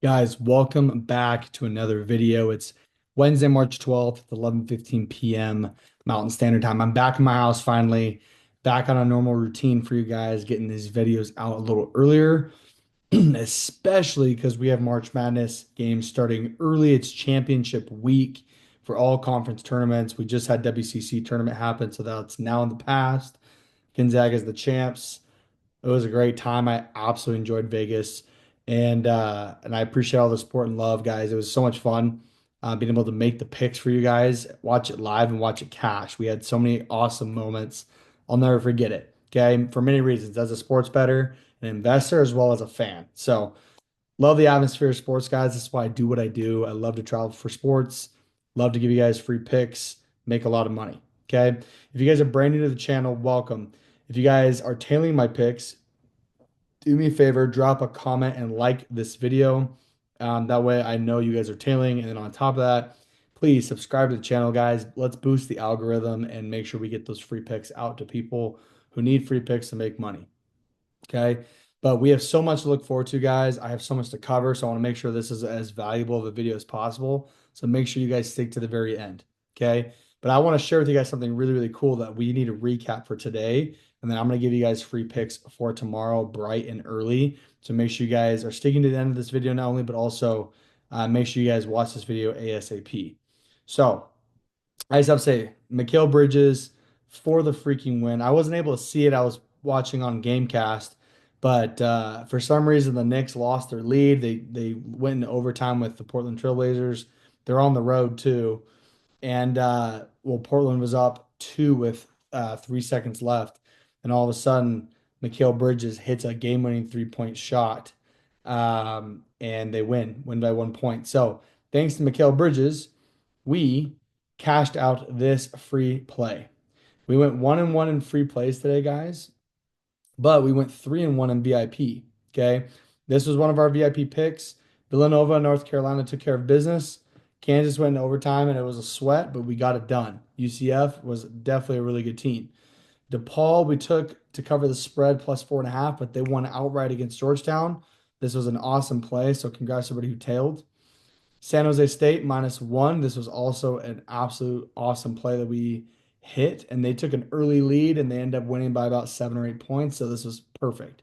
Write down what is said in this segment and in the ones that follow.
Guys, welcome back to another video. It's Wednesday, March 12th, 11:15 p.m. Mountain Standard Time. I'm back in my house finally, back on a normal routine for you guys, getting these videos out a little earlier, especially because we have March Madness games starting early. It's championship week for all conference tournaments. We just had WCC tournament happen, so that's now in the past. Gonzaga is the champs. It was a great time. I absolutely enjoyed Vegas, and I appreciate all the support and love, guys. It was so much fun being able to make the picks for you guys, watch it live, and watch it cash. We had so many awesome moments. I'll never forget it. Okay, for many reasons, as a sports bettor, an investor, as well as a fan. So love the atmosphere of sports, guys. That's why I do what I do. I love to travel for sports. Love to give you guys free picks, make a lot of money. Okay, if you guys are brand new to the channel, welcome. If you guys are tailing my picks, do me a favor, drop a comment and like this video. That way I know you guys are tailing. And then on top of that, please subscribe to the channel, guys. Let's boost the algorithm and make sure we get those free picks out to people who need free picks to make money. Okay. But we have so much to look forward to, guys. I have so much to cover. So I want to make sure this is as valuable of a video as possible. So make sure you guys stick to the very end. Okay. But I want to share with you guys something really, really cool that we need to recap for today. And then I'm going to give you guys free picks for tomorrow, bright and early. So make sure you guys are sticking to the end of this video not only, but also make sure you guys watch this video ASAP. So I just have to say, Mikal Bridges for the freaking win. I wasn't able to see it. I was watching on Gamecast, but for some reason the Knicks lost their lead. They went into overtime with the Portland Trailblazers. They're on the road too, and well, Portland was up two with 3 seconds left, and all of a sudden, Mikal Bridges hits a game-winning three-point shot, and they win by 1 point. So thanks to Mikal Bridges, we cashed out this free play. We went 1-1 in free plays today, guys, but we went 3-1 in VIP. Okay. This was one of our VIP picks. Villanova, North Carolina took care of business. Kansas went in overtime and it was a sweat, but we got it done. UCF was definitely a really good team. DePaul, we took to cover the spread plus 4.5, but they won outright against Georgetown. This was an awesome play. So congrats to everybody who tailed. San Jose State -1. This was also an absolute awesome play that we hit, and they took an early lead and they ended up winning by about 7 or 8 points. So this was perfect.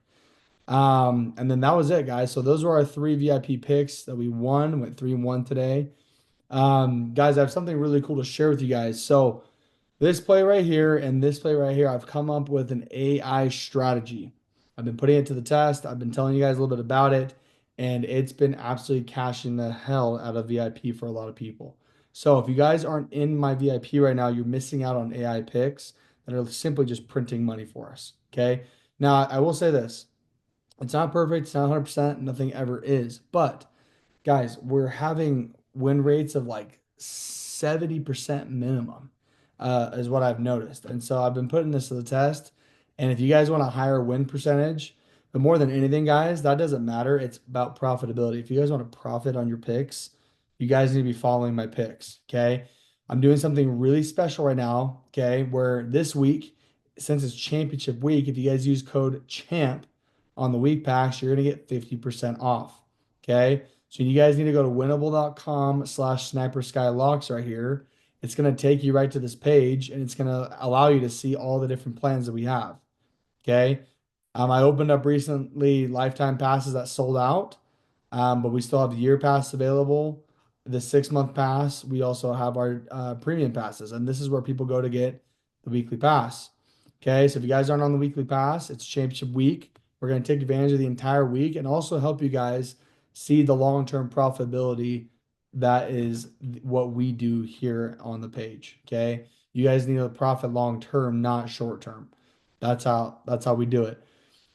And then that was it, guys. So those were our three VIP picks that we won. Went 3-1 today. Guys, I have something really cool to share with you guys. So this play right here and this play right here, I've come up with an AI strategy. I've been putting it to the test. I've been telling you guys a little bit about it, and it's been absolutely cashing the hell out of VIP for a lot of people. So if you guys aren't in my VIP right now, you're missing out on AI picks that are simply just printing money for us. Okay. Now, I will say this. It's not perfect. It's not 100%. Nothing ever is. But guys, we're having win rates of like 70% minimum, is what I've noticed. And so I've been putting this to the test. And if you guys want a higher win percentage, but more than anything, guys, that doesn't matter. It's about profitability. If you guys want to profit on your picks, you guys need to be following my picks. Okay. I'm doing something really special right now. Okay. Where this week, since it's championship week, if you guys use code CHAMP on the week packs, you're going to get 50% off. Okay. So you guys need to go to winnable.com/sniperskyLocks right here. It's going to take you right to this page and it's going to allow you to see all the different plans that we have. Okay. I opened up recently lifetime passes that sold out, but we still have the year pass available. The 6 month pass, we also have our premium passes, and this is where people go to get the weekly pass. Okay, so if you guys aren't on the weekly pass, it's championship week. We're going to take advantage of the entire week and also help you guys see the long-term profitability that is what we do here on the page. Okay, you guys need to profit long-term, not short-term. That's how we do it.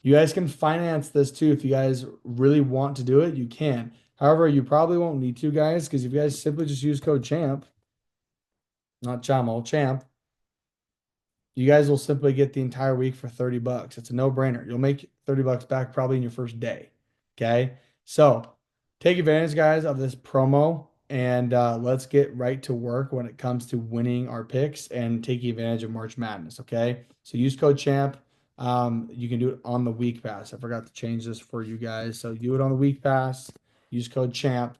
You guys can finance this too if you guys really want to do it. You can. However, you probably won't need to, guys, because if you guys simply just use code CHAMP, not CHAMO, CHAMP, you guys will simply get the entire week for 30 bucks. It's a no-brainer. You'll make 30 bucks back probably in your first day. Okay. So take advantage, guys, of this promo and let's get right to work when it comes to winning our picks and taking advantage of March Madness. Okay. So use code CHAMP. You can do it on the week pass. I forgot to change this for you guys. So do it on the week pass. Use code CHAMP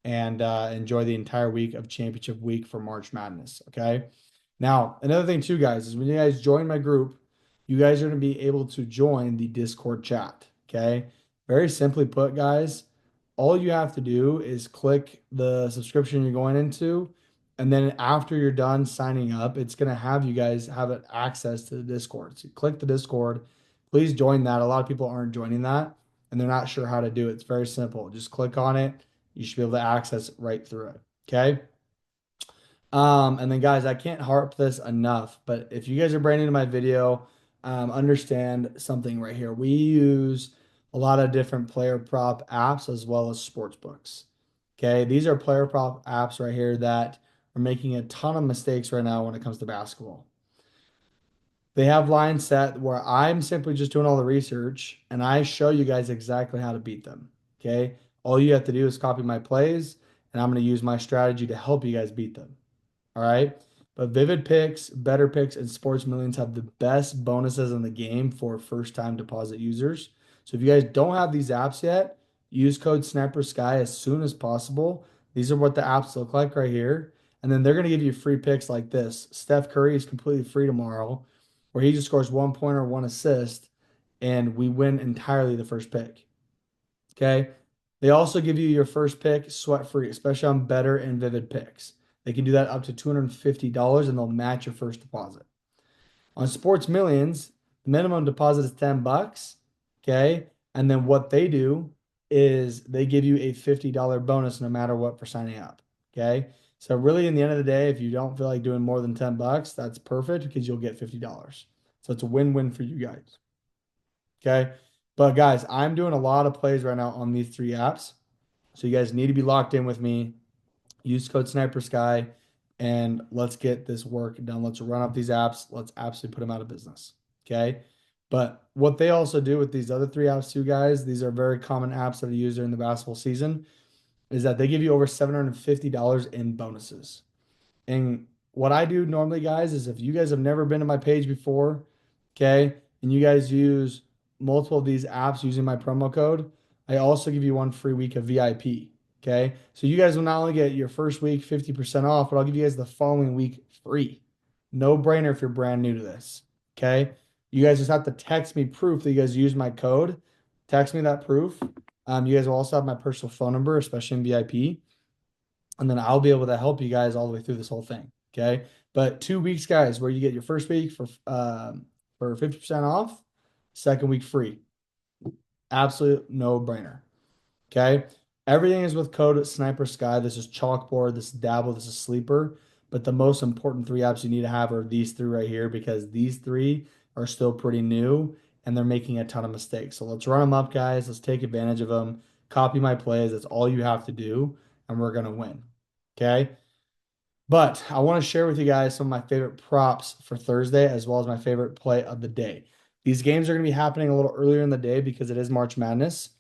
and enjoy the entire week of championship week for March Madness. Okay. Now, another thing too, guys, is when you guys join my group, you guys are going to be able to join the Discord chat. Okay. Very simply put, guys, all you have to do is click the subscription you're going into. And then after you're done signing up, it's going to have you guys have access to the Discord. So click the Discord. Please join that. A lot of people aren't joining that and they're not sure how to do it. It's very simple. Just click on it. You should be able to access right through it. Okay. And then guys, I can't harp this enough, but if you guys are brand new to my video, understand something right here. We use a lot of different player prop apps as well as sports books. Okay, these are player prop apps right here that are making a ton of mistakes right now when it comes to basketball. They have lines set where I'm simply just doing all the research and I show you guys exactly how to beat them. Okay, all you have to do is copy my plays, and I'm going to use my strategy to help you guys beat them. All right. But Vivid Picks, Betr Picks, and SportsMillions have the best bonuses in the game for first time deposit users. So if you guys don't have these apps yet, use code Sniper Sky as soon as possible. These are what the apps look like right here. And then they're going to give you free picks like this. Steph Curry is completely free tomorrow, where he just scores 1 point or 1 assist, and we win entirely the first pick. Okay. They also give you your first pick sweat free, especially on Betr and Vivid Picks. They can do that up to $250 and they'll match your first deposit. On Sports Millions, the minimum deposit is 10 bucks. Okay. And then what they do is they give you a $50 bonus no matter what for signing up. Okay. So really in the end of the day, if you don't feel like doing more than 10 bucks, that's perfect because you'll get $50. So it's a win-win for you guys. Okay. But guys, I'm doing a lot of plays right now on these three apps. So you guys need to be locked in with me. Use code Sniper Sky and let's get this work done. Let's run up these apps. Let's absolutely put them out of business. Okay. But what they also do with these other three apps too, guys, these are very common apps that are used during the basketball season, is that they give you over $750 in bonuses. And what I do normally, guys, is if you guys have never been to my page before, okay, and you guys use multiple of these apps using my promo code, I also give you one free week of VIP. Okay. So you guys will not only get your first week 50% off, but I'll give you guys the following week free. No brainer if you're brand new to this. Okay. You guys just have to text me proof that you guys use my code. Text me that proof. You guys will also have my personal phone number, especially in VIP. And then I'll be able to help you guys all the way through this whole thing. Okay. But 2 weeks, guys, where you get your first week for 50% off, second week free. Absolute no brainer. Okay. Everything is with code Sniper Sky. This is Chalkboard, this is Dabble, this is Sleeper. But the most important three apps you need to have are these three right here because these three are still pretty new and they're making a ton of mistakes. So let's run them up, guys. Let's take advantage of them. Copy my plays. That's all you have to do, and we're going to win. Okay. But I want to share with you guys some of my favorite props for Thursday, as well as my favorite play of the day. These games are going to be happening a little earlier in the day because it is March Madness.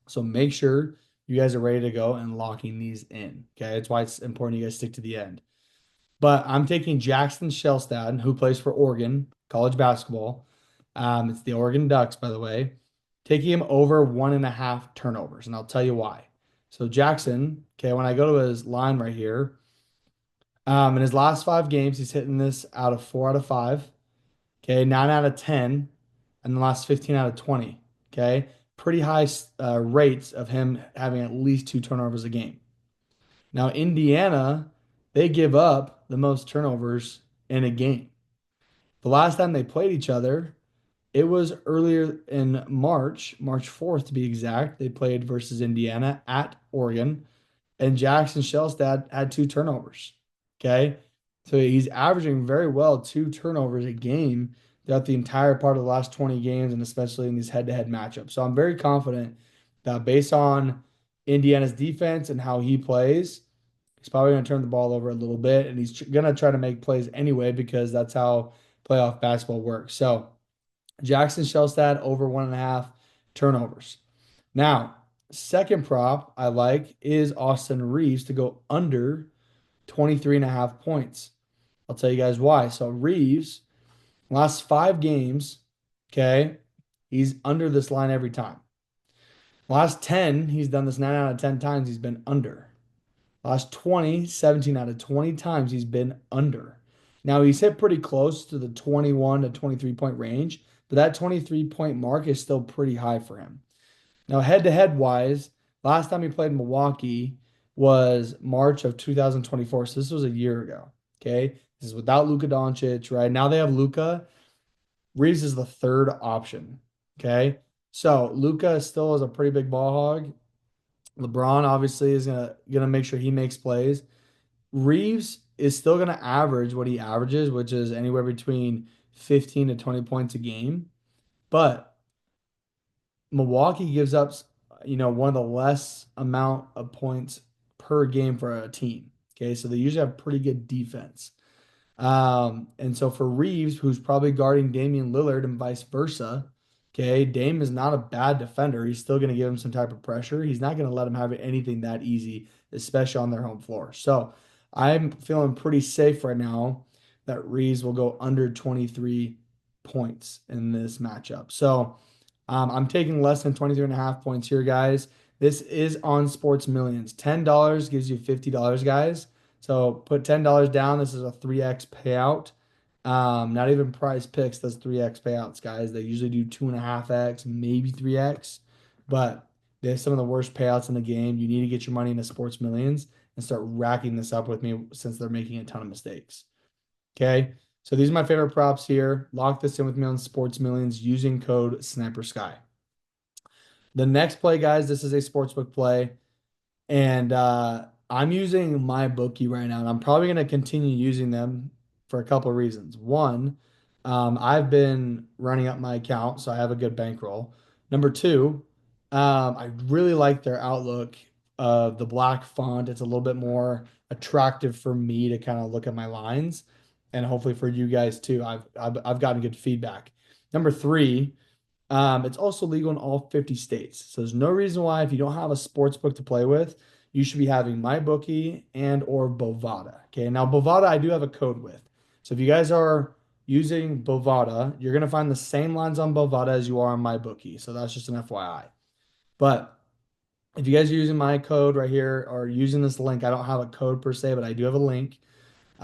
So make sure you guys are ready to go and locking these in. Okay. That's why it's important you guys stick to the end. But I'm taking Jackson Shelstad, who plays for Oregon college basketball. It's the Oregon Ducks, by the way. Taking him over 1.5 turnovers. And I'll tell you why. So Jackson, okay, when I go to his line right here, in his last 5 games, he's hitting this out of 4 out of 5. Okay, 9 out of 10, and the last 15 out of 20. Okay, pretty high rates of him having at least 2 turnovers a game. Now, Indiana, they give up the most turnovers in a game. The last time they played each other, it was earlier in March 4th to be exact. They played versus Indiana at Oregon, and Jackson Shelstad had 2 turnovers. Okay. So he's averaging very well 2 turnovers a game throughout the entire part of the last 20 games, and especially in these head-to-head matchups. So I'm very confident that based on Indiana's defense and how he plays, he's probably going to turn the ball over a little bit, and he's going to try to make plays anyway because that's how playoff basketball works. So Jackson Shelstad over 1.5 turnovers. Now, second prop I like is Austin Reeves to go under 23.5 points. I'll tell you guys why. So Reeves, last 5 games, okay, he's under this line every time. Last 10, he's done this 9 out of 10 times. He's been under. Last 20, 17 out of 20 times he's been under. Now he's hit pretty close to the 21 to 23 point range, but that 23 point mark is still pretty high for him. Now, head to head wise, last time he played in Milwaukee was March of 2024. So this was a year ago. Okay. This is without Luka Doncic, right? Now they have Luka. Reeves is the third option. Okay. So Luka still is a pretty big ball hog. LeBron obviously is gonna make sure he makes plays. Reeves is still gonna average what he averages, which is anywhere between 15 to 20 points a game. But Milwaukee gives up, one of the less amount of points per game for a team. Okay, so they usually have pretty good defense. And so for Reeves, who's probably guarding Damian Lillard and vice versa, okay, Dame is not a bad defender. He's still going to give him some type of pressure. He's not going to let him have anything that easy, especially on their home floor. So I'm feeling pretty safe right now that Reeves will go under 23 points in this matchup. So I'm taking less than 23 and a half points here, guys. This is on SportsMillions. $10 gives you $50, guys. So put $10 down. This is a 3x payout. Not even PrizePicks does 3x payouts, guys. They usually do 2.5x, maybe 3x, but they have some of the worst payouts in the game. You need to get your money into SportsMillions and start racking this up with me since they're making a ton of mistakes. Okay. So these are my favorite props here. Lock this in with me on SportsMillions using code SniperSky. The next play, guys, this is a sportsbook play. And I'm using my bookie right now, and I'm probably going to continue using them for a couple of reasons. One, I've been running up my account, so I have a good bankroll. Number two, I really like their outlook of the black font. It's a little bit more attractive for me to kind of look at my lines, and hopefully for you guys too. I've gotten good feedback. Number three, it's also legal in all 50 states. So there's no reason why if you don't have a sports book to play with, you should be having MyBookie and or Bovada. Okay. Now Bovada, I do have a code with. So if you guys are using Bovada, you're gonna find the same lines on Bovada as you are on MyBookie. So that's just an FYI. But if you guys are using my code right here or using this link, I don't have a code per se, but I do have a link.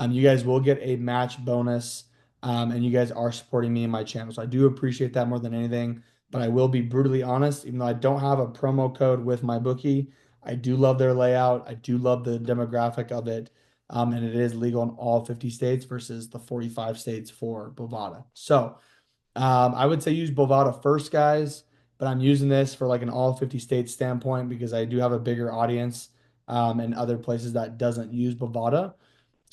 You guys will get a match bonus, and you guys are supporting me and my channel. So I do appreciate that more than anything. But I will be brutally honest, even though I don't have a promo code with my bookie, I do love their layout. I do love the demographic of it. And it is legal in all 50 states versus the 45 states for Bovada. So I would say use Bovada first, guys, but I'm using this for like an all 50 states standpoint because I do have a bigger audience in other places that doesn't use Bovada.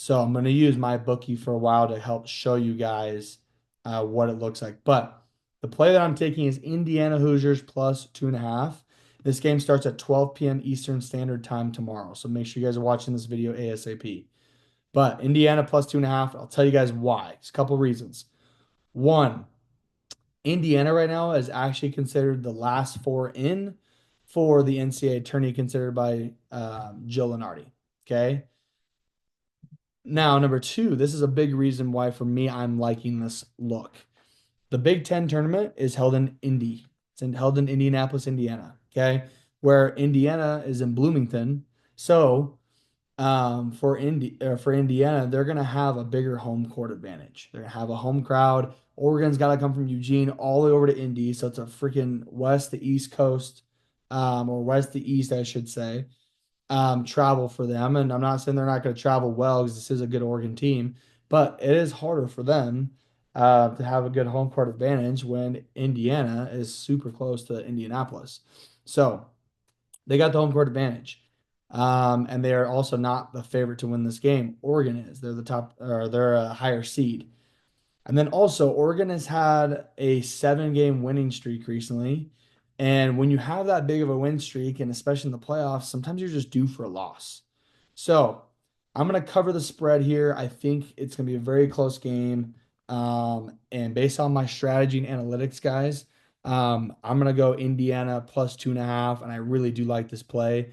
So I'm going to use my bookie for a while to help show you guys what it looks like. But the play that I'm taking is Indiana Hoosiers plus 2.5. This game starts at 12 p.m. Eastern Standard Time tomorrow. So make sure you guys are watching this video ASAP. But Indiana plus 2.5, I'll tell you guys why. It's a couple reasons. One, Indiana right now is actually considered the last four in for the NCAA tourney considered by Joe Lenardi. Okay. Now, number two, this is a big reason why for me I'm liking this look. The Big Ten tournament is held in Indy. Held in Indianapolis, Indiana. Okay, where Indiana is in Bloomington. So for Indiana, they're gonna have a bigger home court advantage. They're gonna have a home crowd. Oregon's got to come from Eugene all the way over to Indy, so it's a freaking west to east coast, or west to east, I should say travel for them. And I'm not saying they're not going to travel well because this is a good Oregon team, but it is harder for them to have a good home court advantage when Indiana is super close to Indianapolis. So they got the home court advantage. And they are also not the favorite to win this game. Oregon is. They're the top, or they're a higher seed. And then also, Oregon has had a 7 game winning streak recently. And when you have that big of a win streak, and especially in the playoffs, sometimes you're just due for a loss. So I'm going to cover the spread here. I think it's going to be a very close game. And based on my strategy and analytics, guys, I'm going to go Indiana plus 2.5. And I really do like this play.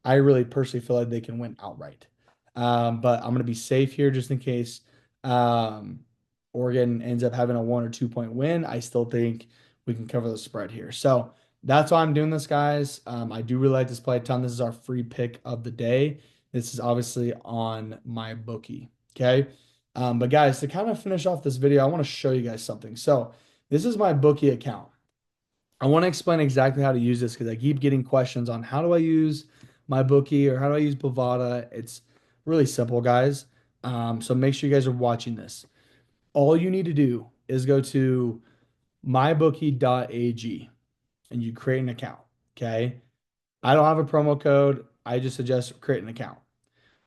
I really personally feel like they can win outright. But I'm going to be safe here just in case. Oregon ends up having a 1 or 2 point win, I still think we can cover the spread here. So that's why I'm doing this, guys. I do really like this play a ton. This is our free pick of the day. This is obviously on my bookie. Okay. But guys, to kind of finish off this video, I want to show you guys something. So this is my bookie account. I want to explain exactly how to use this because I keep getting questions on how do I use my bookie or how do I use Bovada. It's really simple, guys. So make sure you guys are watching this. All you need to do is go to mybookie.ag and you create an account. Okay. I don't have a promo code. I just suggest create an account.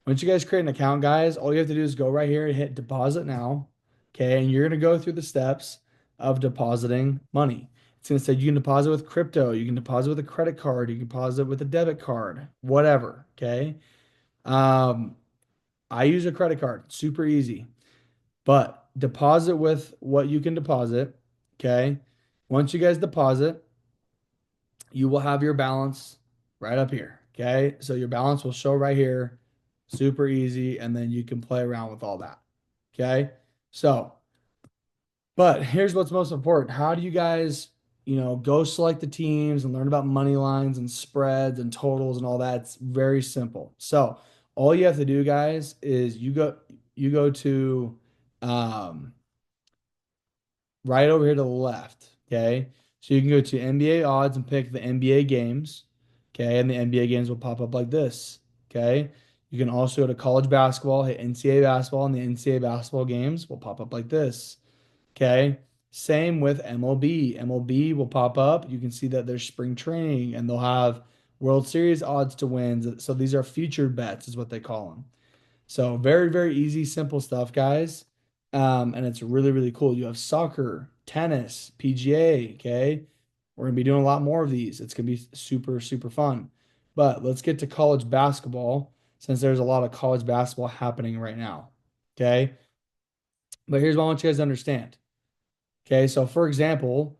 Once you guys create an account, guys, all you have to do is go right here and hit deposit now. Okay. And you're going to go through the steps of depositing money. It's going to say you can deposit with crypto, you can deposit with a credit card, you can deposit with a debit card, whatever. Okay. Um, I use a credit card, super easy, but deposit with what you can deposit. Okay. Once you guys deposit, you will have your balance right up here. Okay. So your balance will show right here. Super easy. And then you can play around with all that. Okay. So, but here's what's most important. How do you guys, go select the teams and learn about money lines and spreads and totals and all that? It's very simple. So all you have to do, guys, is you go to um right over here to the left. Okay. So you can go to NBA odds and pick the NBA games. Okay. And the NBA games will pop up like this. Okay. You can also go to college basketball, hit NCAA basketball, and the NCAA basketball games will pop up like this. Okay. Same with MLB. MLB will pop up. You can see that there's spring training and they'll have World Series odds to win. So these are featured bets, is what they call them. So very, very easy, simple stuff, guys. And it's really, really cool. You have soccer, tennis, PGA. Okay. We're gonna be doing a lot more of these. It's gonna be super, super fun. But let's get to college basketball since there's a lot of college basketball happening right now. Okay. But here's what I want you guys to understand. Okay. So for example,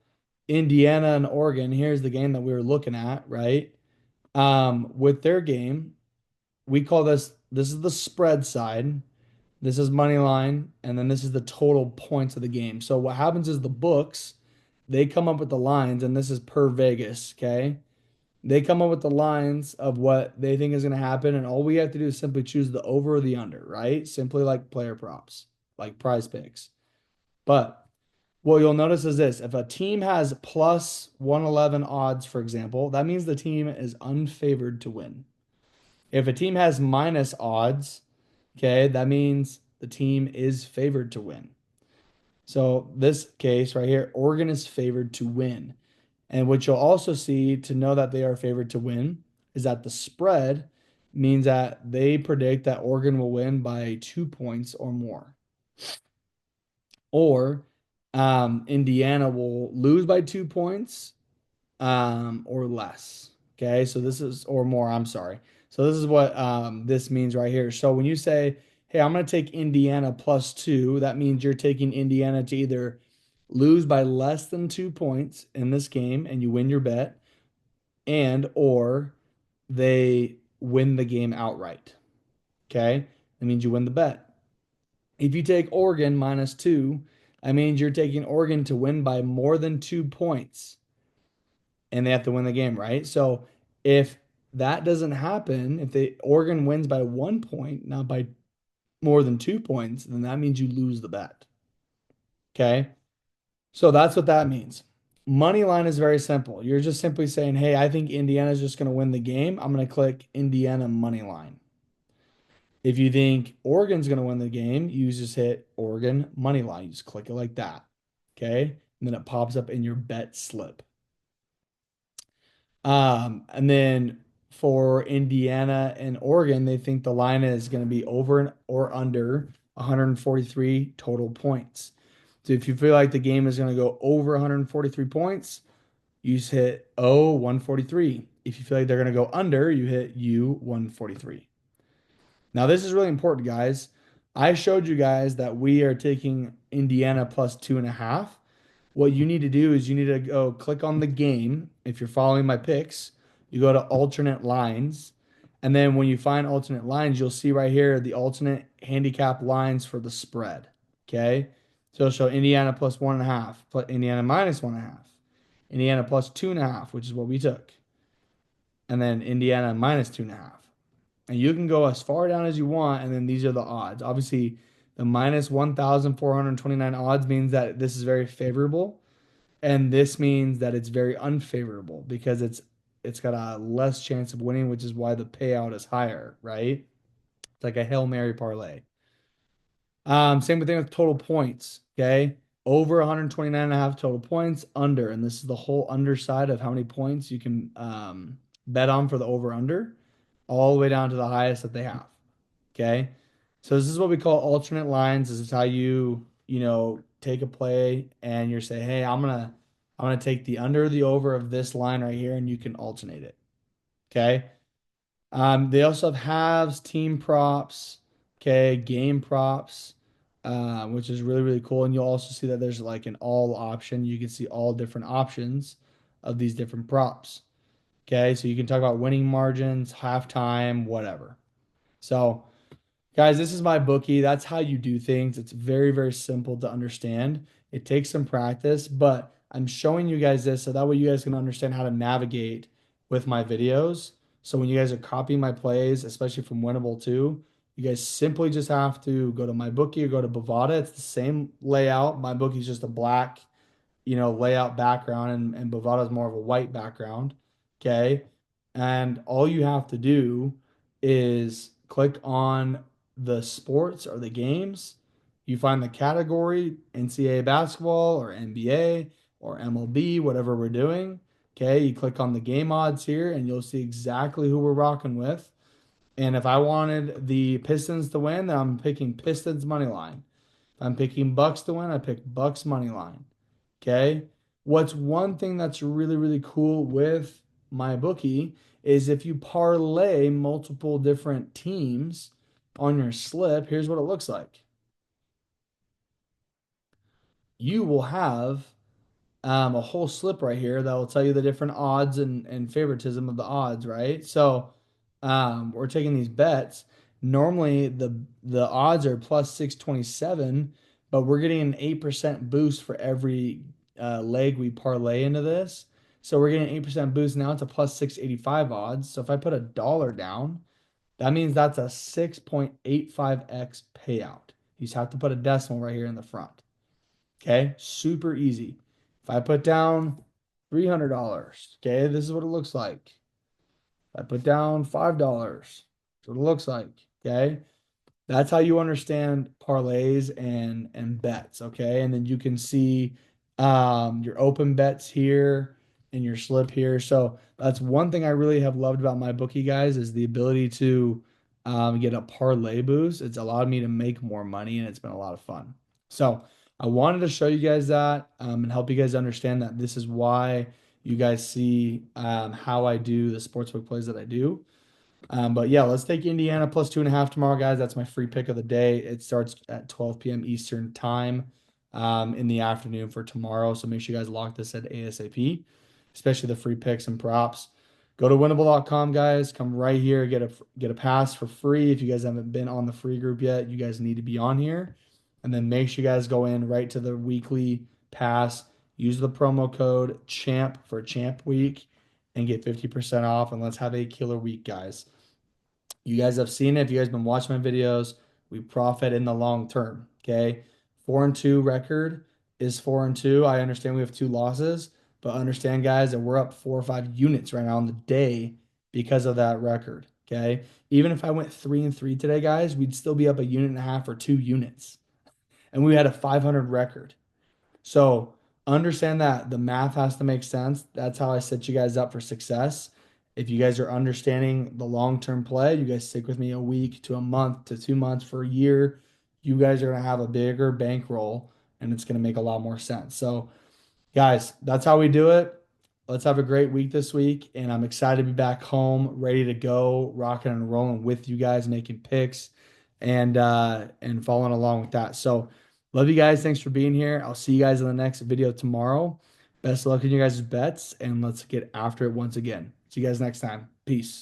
Indiana and Oregon, here's the game that we were looking at, right? With their game, we call this is the spread side. This is money line, and then this is the total points of the game. So what happens is the books, they come up with the lines, and this is per Vegas, okay? They come up with the lines of what they think is going to happen, and all we have to do is simply choose the over or the under, right? Simply like player props, like prize picks. But what you'll notice is this, if a team has plus 111 odds, for example, that means the team is unfavored to win. If a team has minus odds, okay, that means the team is favored to win. So this case right here, Oregon is favored to win. And what you'll also see to know that they are favored to win is that the spread means that they predict that Oregon will win by 2 points or more. Or Indiana will lose by 2 points or less. Okay, so this is, or more, I'm sorry. So this is what this means right here. So when you say, hey, I'm going to take Indiana +2, that means you're taking Indiana to either lose by less than 2 points in this game and you win your bet, and or they win the game outright. Okay, that means you win the bet. If you take Oregon -2, that means you're taking Oregon to win by more than 2 points and they have to win the game, right? So if that doesn't happen, if the Oregon wins by 1 point, not by more than 2 points, then that means you lose the bet. Okay. So that's what that means. Money line is very simple. You're just simply saying, hey, I think Indiana's just going to win the game. I'm going to click Indiana money line. If you think Oregon's going to win the game, you just hit Oregon money line. You just click it like that. Okay. And then it pops up in your bet slip. And then for Indiana and Oregon, they think the line is going to be over or under 143 total points. So if you feel like the game is going to go over 143 points, you just hit O 143. If you feel like they're going to go under, you hit U 143. Now, this is really important, guys. I showed you guys that we are taking Indiana +2.5. What you need to do is you need to go click on the game. If you're following my picks, you go to alternate lines. And then when you find alternate lines, you'll see right here the alternate handicap lines for the spread. Okay. So it'll show Indiana +1.5, Indiana -1.5, Indiana plus 2.5, which is what we took, and then Indiana minus 2.5. And you can go as far down as you want, and then these are the odds. Obviously, the minus 1,429 odds means that this is very favorable, and this means that it's very unfavorable because it's got a less chance of winning, which is why the payout is higher, right? It's like a Hail Mary parlay. Same thing with total points. Okay. Over 129 and a half total points, under. And this is the whole underside of how many points you can bet on for the over under, all the way down to the highest that they have. Okay. So this is what we call alternate lines. This is how take a play and you're say, hey, I'm gonna take the under or the over of this line right here, and you can alternate it. Okay. They also have halves, team props, okay, game props, which is really, really cool. And you'll also see that there's like an all option. You can see all different options of these different props. Okay, so you can talk about winning margins, halftime, whatever. So guys, this is my bookie. That's how you do things. It's very, very simple to understand. It takes some practice, but I'm showing you guys this so that way you guys can understand how to navigate with my videos. So when you guys are copying my plays, especially from Winnable 2, you guys simply just have to go to my bookie or go to Bovada. It's the same layout. My bookie is just a black, layout background, and Bovada is more of a white background. Okay. And all you have to do is click on the sports or the games. You find the category NCAA basketball or NBA or MLB, whatever we're doing. Okay. You click on the game odds here and you'll see exactly who we're rocking with. And if I wanted the Pistons to win, then I'm picking Pistons money line. If I'm picking Bucks to win, I pick Bucks money line. Okay. What's one thing that's really, really cool with my bookie is if you parlay multiple different teams on your slip, here's what it looks like. You will have a whole slip right here that will tell you the different odds and favoritism of the odds, right? So we're taking these bets. Normally the odds are plus 627, but we're getting an 8% boost for every leg we parlay into this. So we're getting an 8% boost now to plus 685 odds. So if I put $1 down, that means that's a 6.85x payout. You just have to put a decimal right here in the front. Okay, super easy. If I put down $300, okay, this is what it looks like. If I put down $5, that's what it looks like. Okay, that's how you understand parlays and bets. Okay, and then you can see your open bets here and your slip here. So that's one thing I really have loved about my bookie, guys, is the ability to get a parlay boost. It's allowed me to make more money, and it's been a lot of fun. So I wanted to show you guys that and help you guys understand that this is why you guys see how I do the sportsbook plays that I do. But yeah, let's take Indiana plus 2.5 tomorrow, guys. That's my free pick of the day. It starts at 12 p.m. Eastern time in the afternoon for tomorrow. So make sure you guys lock this at ASAP, especially the free picks and props. Go to winnable.com, guys. Come right here, get a pass for free. If you guys haven't been on the free group yet, you guys need to be on here. And then make sure you guys go in right to the weekly pass. Use the promo code CHAMP for Champ Week and get 50% off. And let's have a killer week, guys. You guys have seen it. If you guys have been watching my videos, we profit in the long term. Okay. 4-2 record is 4-2. I understand we have 2 losses, but understand, guys, that we're up 4 or 5 units right now on the day because of that record. Okay. Even if I went 3-3 today, guys, we'd still be up a unit and a half or 2 units. And we had a 500 record. So understand that the math has to make sense. That's how I set you guys up for success. If you guys are understanding the long-term play, you guys stick with me a week to a month to 2 months for a year, you guys are going to have a bigger bankroll and it's going to make a lot more sense. So, guys, that's how we do it. Let's have a great week this week. And I'm excited to be back home, ready to go, rocking and rolling with you guys, making picks and following along with that. So, love you guys. Thanks for being here. I'll see you guys in the next video tomorrow. Best of luck in your guys' bets, and let's get after it once again. See you guys next time. Peace.